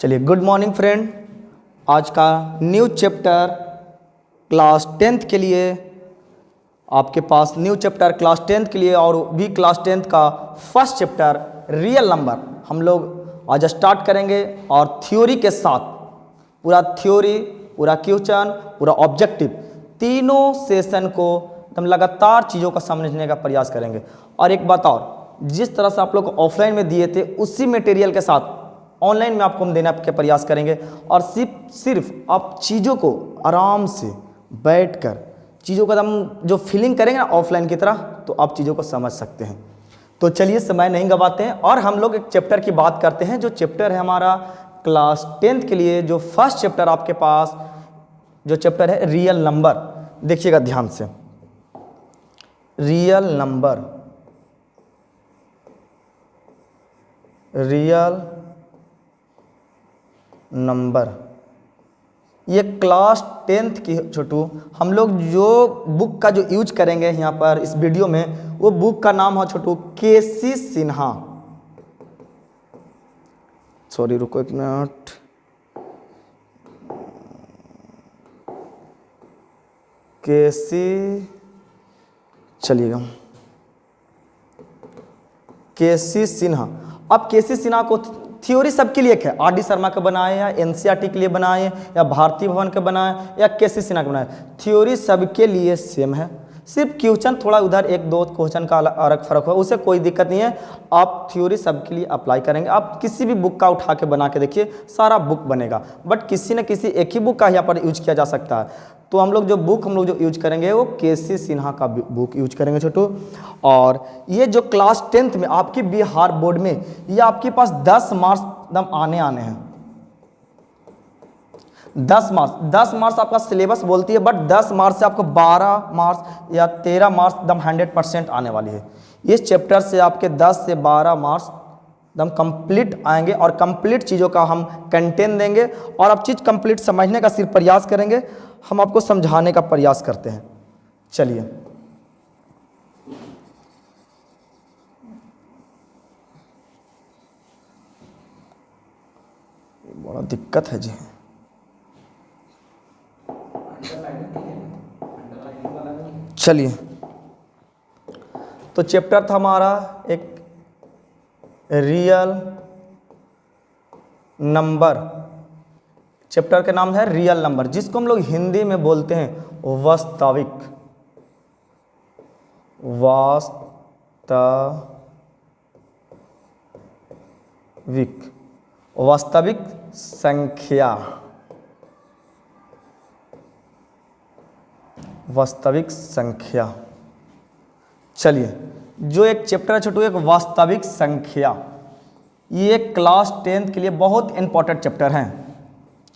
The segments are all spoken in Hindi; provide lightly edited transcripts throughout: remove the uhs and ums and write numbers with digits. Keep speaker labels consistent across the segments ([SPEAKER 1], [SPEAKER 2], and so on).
[SPEAKER 1] चलिए, गुड मॉर्निंग फ्रेंड। आज का न्यू चैप्टर क्लास 10th के लिए आपके पास न्यू चैप्टर क्लास 10th के लिए और भी क्लास 10th का फर्स्ट चैप्टर रियल नंबर हम लोग आज स्टार्ट करेंगे और थ्योरी के साथ पूरा थ्योरी, पूरा क्वेश्चन, पूरा ऑब्जेक्टिव तीनों सेशन को हम लगातार चीज़ों को समझने का प्रयास करेंगे। और एक बात और, जिस तरह से आप लोग ऑफलाइन में दिए थे उसी मटेरियल के साथ ऑनलाइन में आपको हम देने के प्रयास करेंगे। और सिर्फ आप चीज़ों को आराम से बैठकर चीज़ों का हम जो फीलिंग करेंगे ना ऑफलाइन की तरह, तो आप चीज़ों को समझ सकते हैं। तो चलिए समय नहीं गवाते हैं और हम लोग एक चैप्टर की बात करते हैं। जो चैप्टर है हमारा क्लास 10th के लिए, जो फर्स्ट चैप्टर आपके पास जो चैप्टर है रियल नंबर। देखिएगा ध्यान से, रियल नंबर, रियल नंबर, ये क्लास 10th की छोटू हम लोग जो बुक का जो यूज करेंगे यहाँ पर इस वीडियो में, वो बुक का नाम है छोटू केसी सिन्हा। सॉरी, रुको एक मिनट। चलिएगा, केसी सिन्हा। अब केसी सिन्हा को थ्योरी सबके लिए है, आर डी शर्मा के बनाए या एनसीईआरटी के लिए बनाए या भारतीय भवन के बनाए या केसी सिन्हा के बनाए, थ्योरी सबके लिए सेम है। सिर्फ क्वेश्चन थोड़ा उधर एक दो क्वेश्चन का अलग फर्क हो, उससे कोई दिक्कत नहीं है। आप थ्योरी सबके लिए अप्लाई करेंगे। आप किसी भी बुक का उठा के बना के देखिए, सारा बुक बनेगा, बट किसी न किसी एक ही बुक का यहाँ पर यूज किया जा सकता है। तो हम लोग जो यूज करेंगे वो केसी सिन्हा का बुक यूज करेंगे छोटू। और ये जो क्लास 10th में आपकी बिहार बोर्ड में ये आपके पास 10 मार्क्स एकदम आने हैं। 10 मार्क्स आपका सिलेबस बोलती है, बट 10 मार्क्स से आपको 12 मार्क्स या 13 मार्क्स एकदम 100% आने वाली है। इस चैप्टर से आपके 10 से 12 मार्क्स एकदम कंप्लीट आएंगे और कंप्लीट चीज़ों का हम कंटेंट देंगे और आप चीज़ कंप्लीट समझने का सिर्फ प्रयास करेंगे। हम आपको समझाने का प्रयास करते हैं। चलिए, बड़ा दिक्कत है जी। चलिए, तो चैप्टर था हमारा एक रियल नंबर। चैप्टर का नाम है रियल नंबर, जिसको हम लोग हिंदी में बोलते हैं वास्तविक संख्या। वास्तविक संख्या। चलिए, जो एक चैप्टर है छोटू, एक वास्तविक संख्या, ये क्लास 10th के लिए बहुत इंपॉर्टेंट चैप्टर हैं।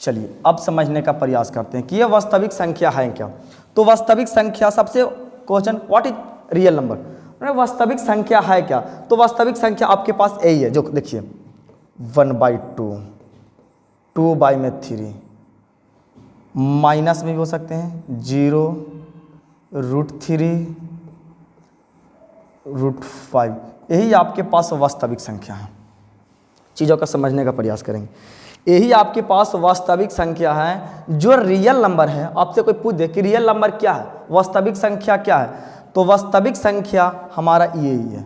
[SPEAKER 1] चलिए, अब समझने का प्रयास करते हैं कि ये वास्तविक संख्या है क्या। तो वास्तविक संख्या, सबसे question, what is real number, वास्तविक संख्या है क्या। तो वास्तविक संख्या आपके पास यही है, जो देखिए 1/2, 2/3, माइनस में भी हो सकते हैं, 0, √3, √5, यही आपके पास वास्तविक संख्या है। चीज़ों का समझने का प्रयास करेंगे। यही आपके पास वास्तविक संख्या है। जो रियल नंबर है, आपसे कोई पूछ दे कि रियल नंबर क्या है, वास्तविक संख्या क्या है, तो वास्तविक संख्या हमारा यही है।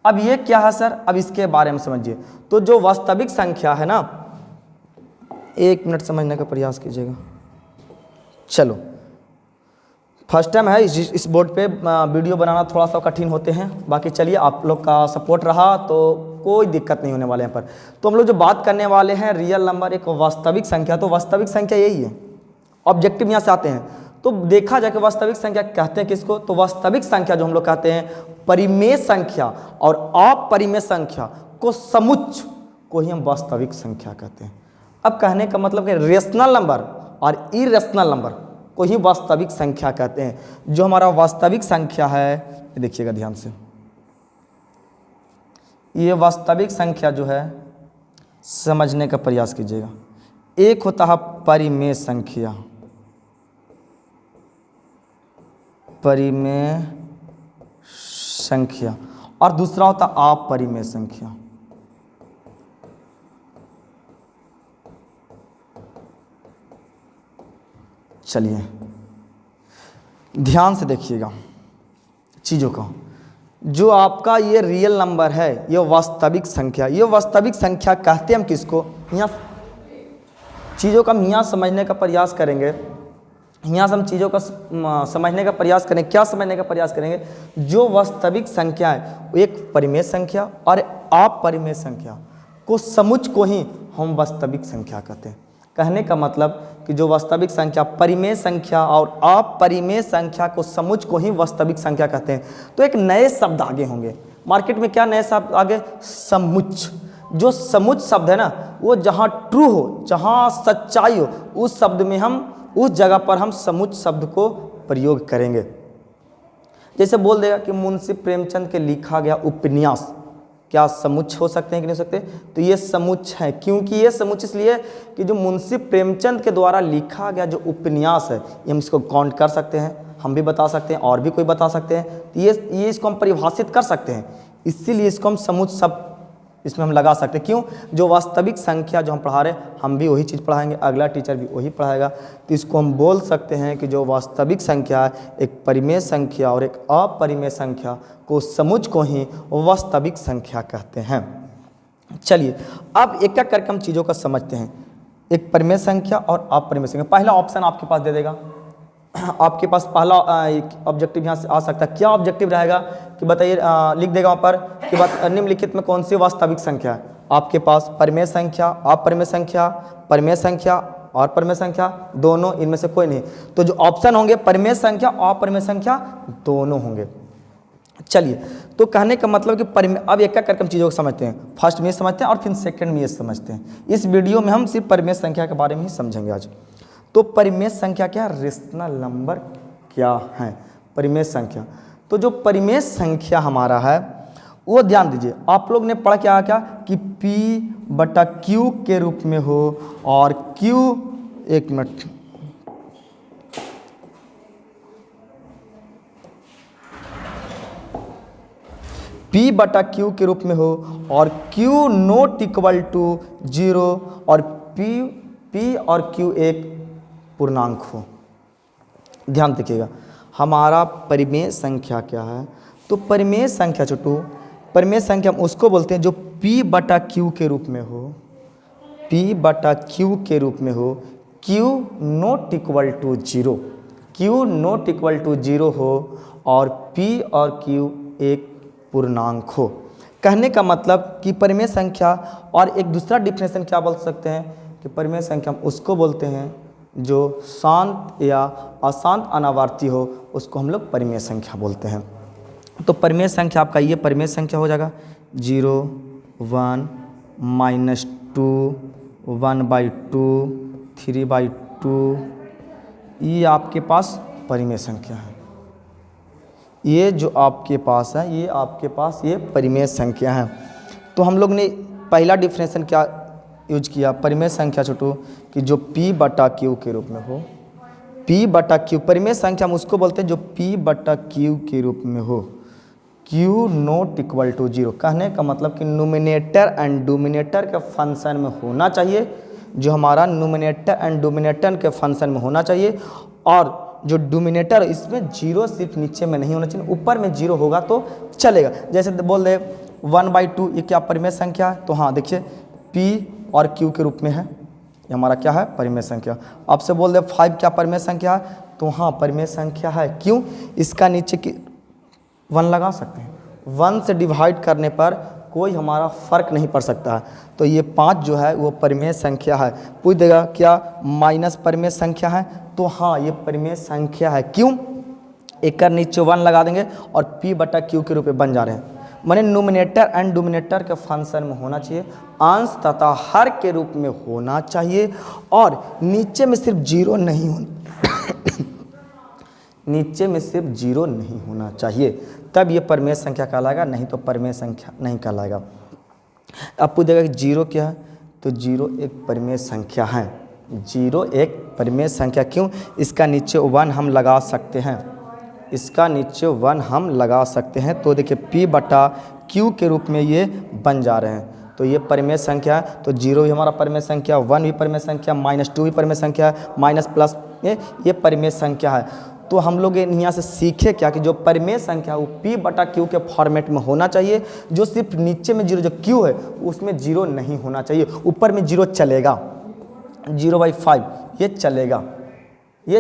[SPEAKER 1] अब ये क्या है सर, अब इसके बारे में समझिए। तो जो वास्तविक संख्या है ना, एक मिनट समझने का प्रयास कीजिएगा। चलो, फर्स्ट टाइम है इस बोर्ड पे वीडियो बनाना, थोड़ा सा कठिन होते हैं। बाकी चलिए, आप लोग का सपोर्ट रहा तो कोई दिक्कत नहीं होने वाले यहाँ पर। तो हम लोग जो बात करने वाले हैं रियल नंबर, एक वास्तविक संख्या। तो वास्तविक संख्या यही है, ऑब्जेक्टिव यहाँ से आते हैं। तो देखा जाए कि वास्तविक संख्या कहते हैं किसको, तो वास्तविक संख्या जो हम लोग कहते हैं, परिमेय संख्या और अपरिमेय संख्या को समुच्च को ही हम वास्तविक संख्या कहते हैं। अब कहने का मतलब कि रेशनल नंबर और इरेशनल नंबर को ही वास्तविक संख्या कहते हैं। जो हमारा वास्तविक संख्या है, देखिएगा ध्यान से, ये वास्तविक संख्या जो है समझने का प्रयास कीजिएगा। एक होता है परिमेय संख्या, परिमेय संख्या, और दूसरा होता अपरिमेय संख्या। चलिए ध्यान से देखिएगा चीज़ों का। जो आपका ये रियल नंबर है, ये वास्तविक संख्या, ये वास्तविक संख्या कहते हैं हम किसको? यहाँ चीज़ों का हम यहाँ समझने का प्रयास करेंगे। यहाँ से हम चीज़ों का समझने का प्रयास करें। क्या समझने का प्रयास करेंगे? जो वास्तविक संख्या है वो एक परिमेय संख्या और अपरिमेय संख्या को समुच्च को ही हम वास्तविक संख्या कहते हैं। कहने का मतलब कि जो वास्तविक संख्या परिमेय संख्या और अपरिमेय संख्या को समुच्च को ही वास्तविक संख्या कहते हैं। तो एक नए शब्द आगे होंगे मार्केट में। क्या नए शब्द आगे? समुच्च। जो समुच्च शब्द है ना, वो जहाँ ट्रू हो, जहाँ सच्चाई हो, उस शब्द में हम, उस जगह पर हम समुच्च शब्द को प्रयोग करेंगे। जैसे बोल देगा कि मुंशी प्रेमचंद के लिखा गया उपन्यास, क्या समुच्च हो सकते हैं कि नहीं हो सकते? तो ये समुच्च है। क्योंकि ये समुच्च इसलिए कि जो मुंशी प्रेमचंद के द्वारा लिखा गया जो उपन्यास है, ये हम इसको काउंट कर सकते हैं, हम भी बता सकते हैं और भी कोई बता सकते हैं। तो ये इसको हम परिभाषित कर सकते हैं, इसीलिए इसको हम समुच्च शब्द इसमें हम लगा सकते हैं। क्यों? जो वास्तविक संख्या जो हम पढ़ा रहे हैं, हम भी वही चीज़ पढ़ाएंगे, अगला टीचर भी वही पढ़ाएगा। तो इसको हम बोल सकते हैं कि जो वास्तविक संख्या है, एक परिमेय संख्या और एक अपरिमेय संख्या को समुच्च को ही वास्तविक संख्या कहते हैं। चलिए अब एक एक करके हम चीज़ों को समझते हैं। एक परिमेय संख्या और अपरिमेय संख्या। पहला ऑप्शन आपके पास दे देगा, आपके पास पहला ऑब्जेक्टिव यहाँ से आ सकता है। क्या ऑब्जेक्टिव रहेगा कि बताइए, लिख देगा वहाँ पर कि निम्नलिखित में कौन सी वास्तविक संख्या है? आपके पास परिमेय संख्या, अपरिमेय संख्या, परिमेय संख्या और परिमेय संख्या, दोनों, इनमें से कोई नहीं। तो जो ऑप्शन होंगे परिमेय संख्या और अपरिमेय संख्या दोनों होंगे। चलिए, तो कहने का मतलब कि परिमेय, अब एक एक करके हम चीज़ों को समझते हैं। फर्स्ट में ये समझते हैं और फिर सेकंड में ये समझते हैं। इस वीडियो में हम सिर्फ परिमेय संख्या के बारे में ही समझेंगे आज। तो परिमेय संख्या क्या है? रेशनल नंबर क्या है? परिमेय संख्या। तो जो परिमेय संख्या हमारा है वो ध्यान दीजिए, आप लोग ने पढ़ा क्या कि P/Q के रूप में हो और Q, एक मिनट, P/Q के रूप में हो और Q नॉट इक्वल टू 0 और P और Q एक पूर्णांक हो। ध्यान देखिएगा, हमारा परिमेय संख्या क्या है? तो परिमेय संख्या छोटू, परिमेय संख्या हम उसको बोलते हैं जो P/Q के रूप में हो, P/Q के रूप में हो, Q not equal to 0, Q not equal to 0 हो और P और Q एक पूर्णांक हो। कहने का मतलब कि परिमेय संख्या, और एक दूसरा डिफिनेशन क्या बोल सकते हैं कि परिमेय संख्या हम उसको बोलते हैं जो शांत या अशांत अनावर्ती हो, उसको हम लोग परिमेय संख्या बोलते हैं। तो परिमेय संख्या आपका ये परिमेय संख्या हो जाएगा 0, 1, -2, 1/2, 3/2, ये आपके पास परिमेय संख्या है। ये जो आपके पास है, ये आपके पास ये परिमेय संख्या है। तो हम लोग ने पहला डिफरेंशन क्या यूज किया? परिमेय संख्या छोटू कि जो P/Q के रूप में हो, P/Q परिमेय संख्या हम उसको बोलते हैं जो P/Q के रूप में हो, Q नॉट इक्वल टू 0। कहने का मतलब कि न्यूमिनेटर एंड डोमिनेटर के फंक्शन में होना चाहिए, जो हमारा न्यूमिनेटर एंड डोमिनेटर के फंक्शन में होना चाहिए, और जो डोमिनेटर इसमें 0 सिर्फ नीचे में नहीं होना चाहिए, ऊपर में 0 होगा तो चलेगा। जैसे बोल दे 1/2, ये क्या परिमेय संख्या है? तो हाँ देखिए, P और Q के रूप में है, ये हमारा क्या है? परिमेय संख्या। आपसे बोल दे 5 क्या परिमेय संख्या है? तो हाँ परिमेय संख्या है। क्यों? इसका नीचे की 1 लगा सकते हैं, 1 से डिवाइड करने पर कोई हमारा फर्क नहीं पड़ सकता है। तो ये 5 जो है वो परिमेय संख्या है। पूछ देगा क्या माइनस परिमेय संख्या है? तो हाँ ये परिमेय संख्या है। क्यों? एक का नीचे 1 लगा देंगे और P/Q के रूप में बन जा रहे हैं। माने न्यूमिनेटर एंड डोमिनेटर के फंक्शन में होना चाहिए, अंश तथा हर के रूप में होना चाहिए, और नीचे में सिर्फ 0 नहीं होना नीचे में सिर्फ 0 नहीं होना चाहिए, तब ये परिमेय संख्या कहलाएगा, नहीं तो परिमेय संख्या नहीं कहलाएगा। अब पूछेगा कि 0 क्या है? तो 0 एक परिमेय संख्या है। 0 एक परिमेय संख्या। क्यों? इसका नीचे 1 हम लगा सकते हैं, इसका नीचे 1 हम लगा सकते हैं। तो देखिए P/Q के रूप में ये बन जा रहे हैं। तो ये परिमेय संख्या है, तो 0 भी हमारा परिमेय संख्या, 1 भी परिमेय संख्या, -2 भी परिमेय संख्या है, माइनस प्लस ये परिमेय संख्या है। तो हम लोग यहाँ से सीखे क्या कि जो परिमेय संख्या है वो P/Q के फॉर्मेट में होना चाहिए, जो सिर्फ नीचे में 0 जो Q है उसमें 0 नहीं होना चाहिए, ऊपर में 0 चलेगा, 0/5 ये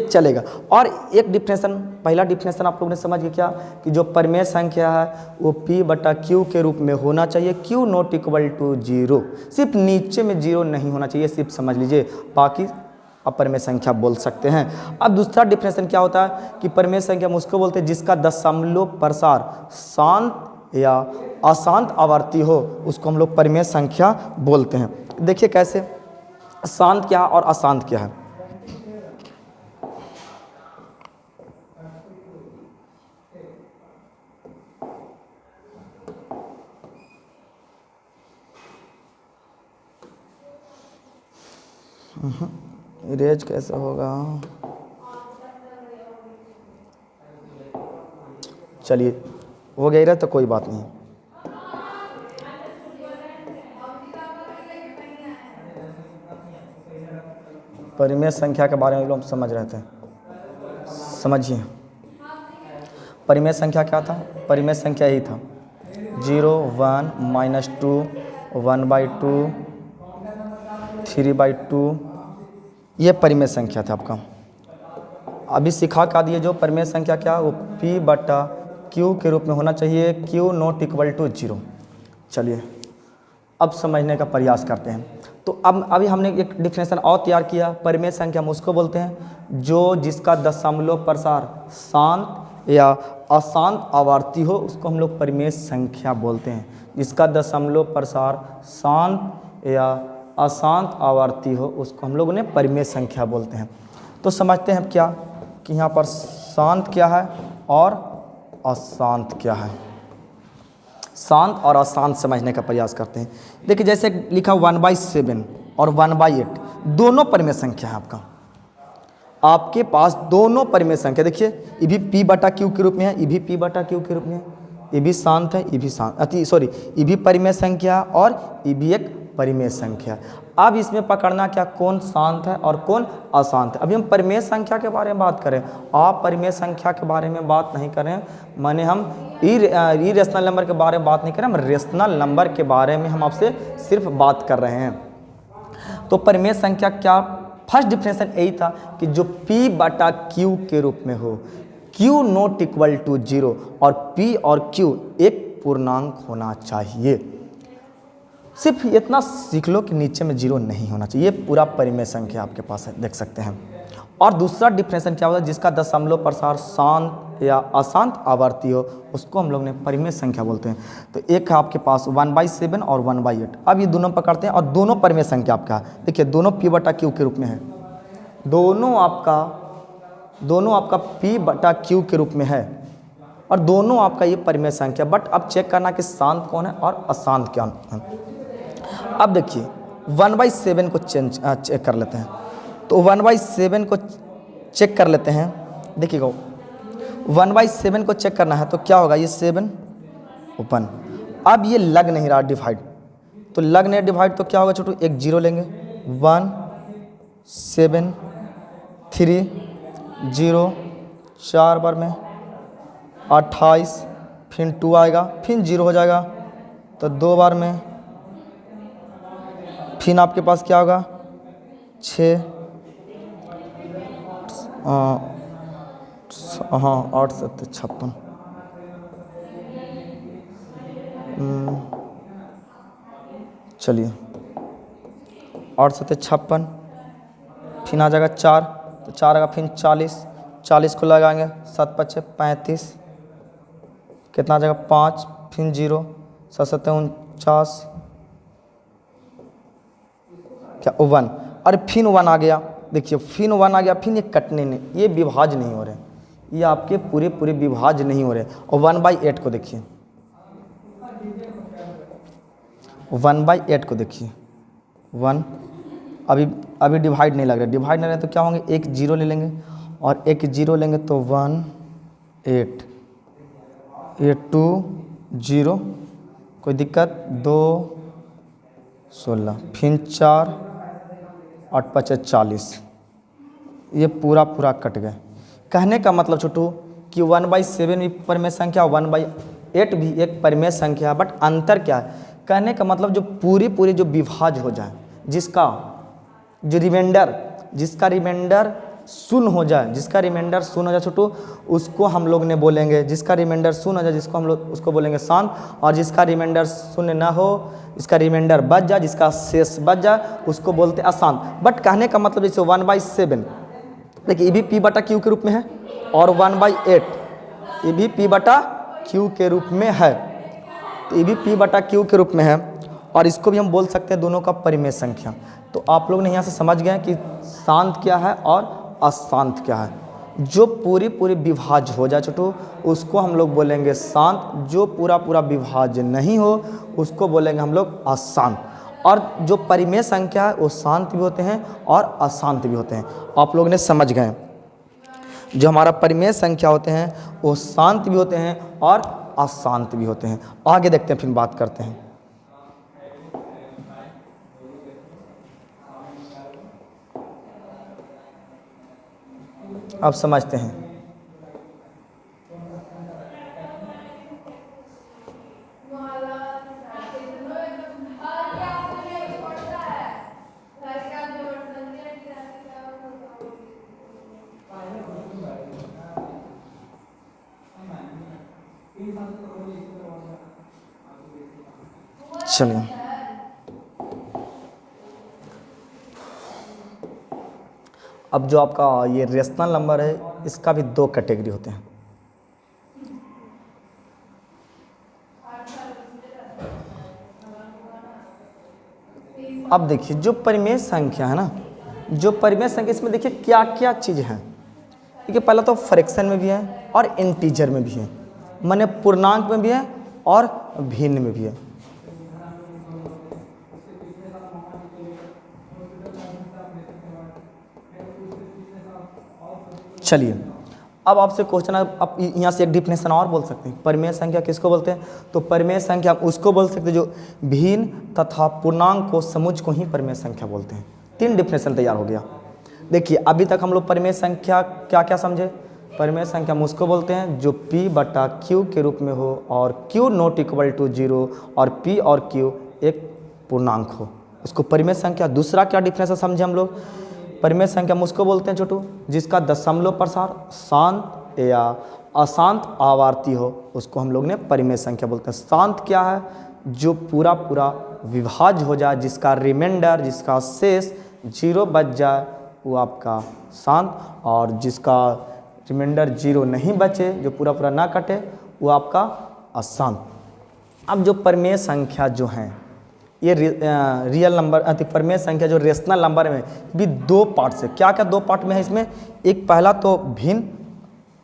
[SPEAKER 1] चलेगा। और एक डिफिनेशन, पहला डिफिनेशन आप लोगों ने समझ गया क्या कि जो परिमेय संख्या है वो P/Q के रूप में होना चाहिए, Q नॉट इक्वल टू 0, सिर्फ नीचे में 0 नहीं होना चाहिए, सिर्फ समझ लीजिए, बाकी अपरिमेय संख्या बोल सकते हैं। अब दूसरा डिफिनेशन क्या होता है कि परिमेय संख्या हम उसको बोलते हैं जिसका दशमलव प्रसार शांत या अशांत आवर्ती हो, उसको हम लोग परिमेय संख्या बोलते हैं। देखिए कैसे, शांत क्या है और अशांत क्या है। इरेज कैसे होगा, चलिए हो गया तो कोई बात नहीं। परिमेय संख्या के बारे में लोग समझ रहे थे, समझिए परिमेय संख्या क्या था। परिमेय संख्या यही था 0, 1, -2, 1/2, 3/2, ये परिमेय संख्या था आपका। अभी सिखा का दिए जो परिमेय संख्या क्या वो P/Q के रूप में होना चाहिए, Q नॉट इक्वल टू 0। चलिए अब समझने का प्रयास करते हैं। तो अब अभी हमने एक डिफिनेशन और तैयार किया, परिमेय संख्या हम उसको बोलते हैं जो जिसका दशमलव प्रसार शांत या अशांत आवर्ती हो, उसको हम लोग परिमेय संख्या बोलते हैं। जिसका दशमलव प्रसार शांत या अशांत आवर्ती हो उसको हम लोगों ने परिमेय संख्या बोलते हैं। तो समझते हैं क्या कि यहाँ पर शांत क्या है और अशांत क्या है। शांत और अशांत समझने का प्रयास करते हैं। देखिए जैसे लिखा 1/7 और 1/8 दोनों परिमेय संख्या है आपके पास दोनों परिमेय संख्या। देखिए ये भी P/Q के रूप में है, ये भी P/Q के रूप में है, ये भी शांत है, ये भी शांत, ये भी परिमेय संख्या और ये भी एक परिमेय संख्या। अब इसमें पकड़ना क्या कौन शांत है और कौन अशांत है। अभी हम परिमेय संख्या के बारे में बात करें, आप परिमेय संख्या के बारे में बात नहीं करें, माने हम इरेशनल नंबर के बारे में बात नहीं करें, हम रेशनल नंबर के बारे में हम आपसे सिर्फ बात कर रहे हैं। तो परिमेय संख्या क्या, फर्स्ट डिफिनेशन यही था कि जो P/Q के रूप में हो, Q नॉट इक्वल टू 0 और P और Q एक पूर्णांक होना चाहिए। सिर्फ इतना सीख लो कि नीचे में 0 नहीं होना चाहिए, ये पूरा परिमेय संख्या आपके पास है, देख सकते हैं। और दूसरा डिफिनेशन क्या होता है जिसका दशमलव प्रसार शांत या अशांत आवर्ती हो, उसको हम लोग ने परिमेय संख्या बोलते हैं। तो एक है आपके पास 1/7 और 1/8। अब ये दोनों पकड़ते हैं और दोनों परिमेय संख्या आपका है। देखिए दोनों P/Q के रूप में है, दोनों आपका P/Q के रूप में है और दोनों आपका ये परिमेय संख्या। बट अब चेक करना कि शांत कौन है और अशांत क्या है। अब देखिए 1/7 को चेक कर लेते हैं। तो 1/7 को चेक कर लेते हैं। देखिएगा 1/7 को चेक करना है तो क्या होगा, ये 7 ओपन। अब ये लग नहीं रहा डिवाइड, तो लग नहीं डिवाइड तो क्या होगा छोटू, एक 0 लेंगे, 1 7 3 0 4 बार में 28, फिर 2 आएगा, फिर 0 हो जाएगा, तो 2 बार में फिर आपके पास क्या होगा 6, हाँ 8 7 56, चलिए 8 7 56, फिर आ जाएगा 4, तो 4 आएगा, फिर 40 को लगाएंगे, 7 5 35, कितना आ जाएगा 5, फिर 0, 7 7 49, क्या 1, अरे फिर 1 आ गया। देखिए फिर 1 आ गया, फिर ये कटने नहीं, ये विभाज्य नहीं हो रहे, ये आपके पूरे विभाज्य नहीं हो रहे। और 1/8 को देखिए, 1/8 को देखिए 1, अभी डिवाइड नहीं लग रहा, डिवाइड नहीं रहे तो क्या होंगे, एक 0 ले लेंगे और एक 0 लेंगे तो 1 8, ये 2 0, कोई दिक्कत, 2 16, फिर 4, 8 5 40, ये पूरा पूरा कट गए। कहने का मतलब छोटू कि 1/7 भी परिमेय संख्या, 1/8 भी एक परिमेय संख्या, बट अंतर क्या है? कहने का मतलब जो पूरी पूरी जो विभाज्य हो जाए, जिसका जो रिमाइंडर, जिसका रिमाइंडर शून्य हो जाए, जिसका रिमाइंडर शून्य हो जाए छोटू, उसको हम लोग ने बोलेंगे, जिसका रिमाइंडर शून्य हो जाए जिसको हम लोग उसको बोलेंगे शांत, और जिसका रिमाइंडर शून्य ना हो, इसका रिमाइंडर बच जाए, जिसका शेष बच जाए, उसको बोलते हैं अशांत। बट कहने का मतलब जैसे 1/7 देखिए ये भी P बटा Q के रूप में है, और 1/8 ये भी P बटा Q के रूप में है, तो ये भी P बटा Q के रूप में है, और इसको भी हम बोल सकते हैं दोनों का परिमेय संख्या। तो आप लोग ने यहाँ से समझ गए कि शांत क्या है और अशांत क्या है। जो पूरी पूरी विभाज्य हो जाए छोटू उसको हम लोग बोलेंगे शांत, जो पूरा पूरा विभाज्य नहीं हो उसको बोलेंगे हम लोग अशांत। और जो परिमेय संख्या है वो शांत भी होते हैं और अशांत भी होते हैं। आप लोग ने समझ गए, जो हमारा परिमेय संख्या होते हैं वो शांत भी होते हैं और अशांत भी होते हैं। आगे देखते हैं, फिर बात करते हैं। अब समझते हैं। चलिए, अब जो आपका ये रेशनल नंबर है इसका भी 2 कैटेगरी होते हैं। अब देखिए जो परिमेय संख्या है ना, जो परिमेय संख्या इसमें देखिए क्या क्या चीज़ है। देखिए पहला तो फ्रैक्शन में भी है और इंटीजर में भी है, माने पूर्णांक में भी है और भिन्न में भी है। चलिए अब आपसे क्वेश्चन है, आप यहाँ से एक डिफिनेशन और बोल सकते हैं। परिमेय संख्या किसको बोलते हैं? तो परिमेय संख्या उसको बोल सकते हैं जो भिन्न तथा पूर्णांक को समुच्चय को ही परिमेय संख्या बोलते हैं। 3 डिफिनेशन तैयार हो गया। देखिए अभी तक हम लोग परिमेय संख्या क्या क्या समझे? परिमेय संख्या हम उसको बोलते हैं जो P बटा Q के रूप में हो और Q नॉट इक्वल टू 0 और P और Q एक पूर्णांक हो, उसको परिमेय संख्या। दूसरा क्या डिफिनेशन समझे हम लोग? परिमेय संख्या हम उसको बोलते हैं छोटू जिसका दशमलव प्रसार शांत या अशांत आवर्ती हो, उसको हम लोग ने परिमेय संख्या बोलते हैं। शांत क्या है? जो पूरा पूरा विभाज्य हो जाए, जिसका रिमाइंडर, जिसका शेष 0 बच जाए, वो आपका शांत, और जिसका रिमाइंडर 0 नहीं बचे, जो पूरा पूरा ना कटे, वो आपका अशांत। अब जो परिमेय संख्या जो हैं ये रियल नंबर परिमेय संख्या जो रेशनल नंबर में भी 2 पार्ट से, क्या क्या 2 पार्ट में है इसमें? एक पहला तो भिन्न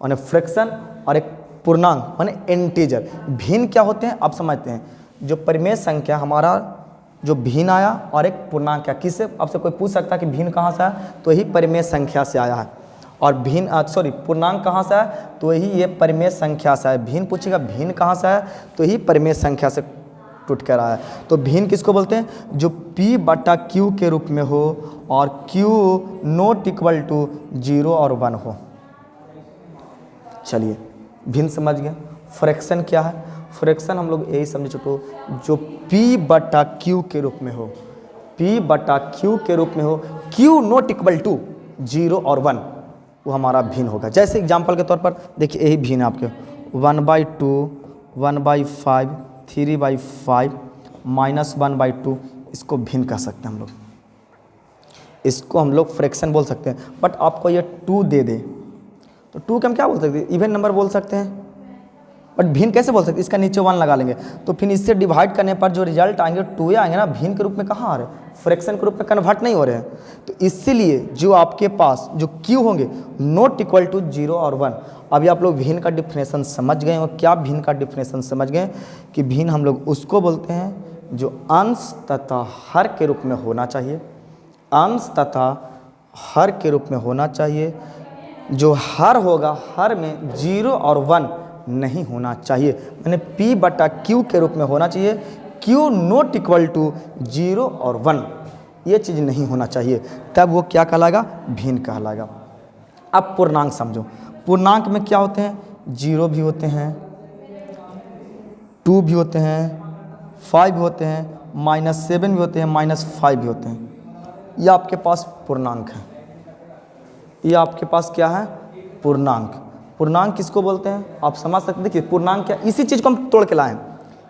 [SPEAKER 1] माने फ्रैक्शन और एक पूर्णांक माने इंटीजर। भिन्न क्या होते हैं अब समझते हैं। जो परिमेय संख्या हमारा जो भिन्न आया और एक पूर्णांक क्या, किससे आपसे कोई पूछ सकता है कि भिन्न कहाँ से आया? तो यही परिमेय संख्या से आया है। और भिन्न पूर्णांक कहाँ से आया? तो यही ये परिमेय संख्या से आया। भिन्न पूछेगा भिन्न कहाँ से आया? तो यही परिमेय संख्या से टूट कर आया। तो भिन्न किसको बोलते हैं? जो P बटा Q के रूप में हो और Q नॉट इक्वल टू 0 और 1 हो। चलिए भिन्न समझ गए। फ्रैक्शन क्या है? फ्रैक्शन हम लोग यही समझे छोटो, जो P बटा Q के रूप में हो, P बटा Q के रूप में हो, Q नॉट इक्वल टू 0 और 1, वो हमारा भिन्न होगा। जैसे एग्जाम्पल के तौर पर देखिए यही भिन्न आपके 1/2, 1/5, 3/5 -1/2, इसको भिन्न कह सकते हैं हम लोग। इसको हम लोग फ्रैक्शन बोल सकते हैं। बट आपको ये 2 दे दे तो 2 के हम क्या बोल सकते हैं? इवन नंबर बोल सकते हैं। बट भिन्न कैसे बोल सकते हैं? इसका नीचे 1 लगा लेंगे तो फिर इससे डिवाइड करने पर जो रिजल्ट आएंगे 2 आएंगे ना। भिन्न के रूप में कहाँ आ रहे हैं? फ्रैक्शन के रूप में कन्वर्ट नहीं हो रहे हैं। तो इसीलिए जो आपके पास जो Q होंगे नॉट इक्वल टू 0 और 1। अभी आप लोग भिन्न का डिफिनेशन समझ गए। और क्या भिन्न का डिफिनेशन समझ गए? कि भिन्न हम लोग उसको बोलते हैं जो अंश तथा हर के रूप में होना चाहिए। अंश तथा हर के रूप में होना चाहिए। जो हर होगा, हर में 0 और 1 नहीं होना चाहिए। मैंने P बटा Q के रूप में होना चाहिए। Q नॉट इक्वल टू 0 और 1, ये चीज़ नहीं होना चाहिए, तब वो क्या कहलाएगा, भिन्न कहलाएगा। अब पूर्णांक समझो, पूर्णांक में क्या होते हैं, 0 भी होते हैं, 2 भी होते हैं, 5 भी होते हैं, -7 भी होते हैं, -5 भी होते हैं। ये आपके पास पूर्णांक है, ये आपके पास क्या है, पूर्णांक। पूर्णांक किसको बोलते हैं आप समझ सकते हैं। देखिए पूर्णांक क्या, इसी चीज़ को हम तोड़ के लाए हैं,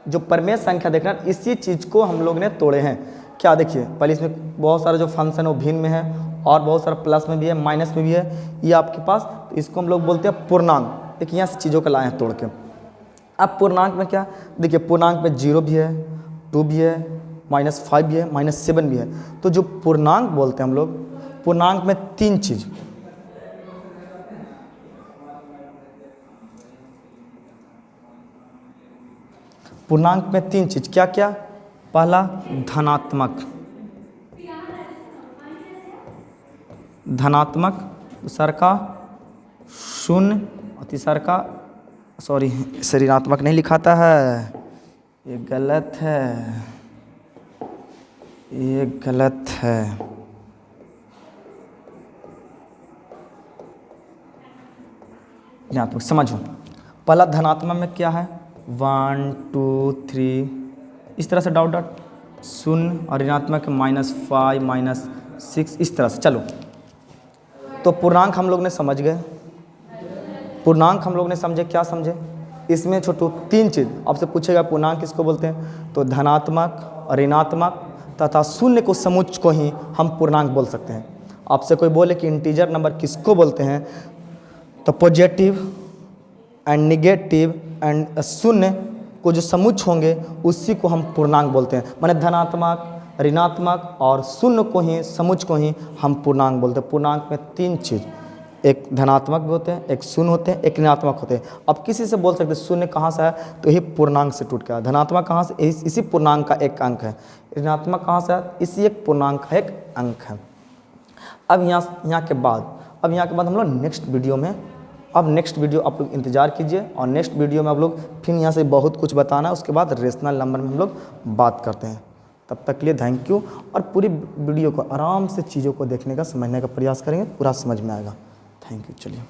[SPEAKER 1] जो परमेय संख्या देख रहे हैं इसी चीज़ को हम लोग ने तोड़े हैं। क्या देखिए, पहले इसमें बहुत सारे जो फंक्शन है वो भिन्न में है, और बहुत सारा प्लस में भी है, माइनस में भी है, ये आपके पास, तो इसको हम लोग बोलते हैं पूर्णांक। देखिए यहाँ से चीज़ों को लाए हैं तोड़ के। अब पूर्णांक में क्या, देखिए पूर्णांक में 0 भी है, 2 भी है, -5 भी है, -7 भी है। तो जो पूर्णांक बोलते हैं हम लोग, पूर्णांक में 3 चीज़, पूर्णांक में 3 चीज़ क्या क्या, पहला धनात्मक, धनात्मक, दूसरा का शून्य, और तीसरा का सॉरी ऋणात्मक नहीं लिखाता है, ये गलत है, ये गलत है। ऋणात्मक समझो, पहला धनात्मक में क्या है, 1 2 3 इस तरह से डॉट डॉट, शून्य, और ऋणात्मक -5 -6 इस तरह से। चलो तो पूर्णांक हम लोग ने समझ गए, पूर्णांक हम लोग ने समझे, क्या समझे, इसमें छोटू 3 चीज़ आपसे पूछेगा, पूर्णांक किसको बोलते हैं, तो धनात्मक, ऋणात्मक तथा शून्य को समुच्चय को ही हम पूर्णांक बोल सकते हैं। आपसे कोई बोले कि इंटीजर नंबर किसको बोलते हैं, तो पॉजिटिव एंड निगेटिव एंड शून्य को जो समुच्चय होंगे उसी को हम पूर्णांक बोलते हैं। माने धनात्मक, ऋणात्मक और शून्य को ही, समुच्चय को ही हम पूर्णांक बोलते हैं। पूर्णांक में 3 चीज़, एक धनात्मक भी होते हैं, एक शून्य होते हैं, एक ऋणात्मक होते हैं। अब किसी से बोल सकते हैं शून्य कहाँ से है, तो यही पूर्णांक से टूट गया। धनात्मक कहाँ से, इसी पूर्णांक का एक अंक है। ऋणात्मक कहाँ से है, इसी एक पूर्णांक का एक अंक है। अब यहाँ के बाद हम लोग नेक्स्ट वीडियो में, अब नेक्स्ट वीडियो आप लोग इंतजार कीजिए, और नेक्स्ट वीडियो में आप लोग फिर यहाँ से बहुत कुछ बताना है, उसके बाद रेशनल नंबर में हम लोग बात करते हैं। तब तक के लिए थैंक यू, और पूरी वीडियो को आराम से चीज़ों को देखने का, समझने का प्रयास करेंगे, पूरा समझ में आएगा। Thank you. चलिए।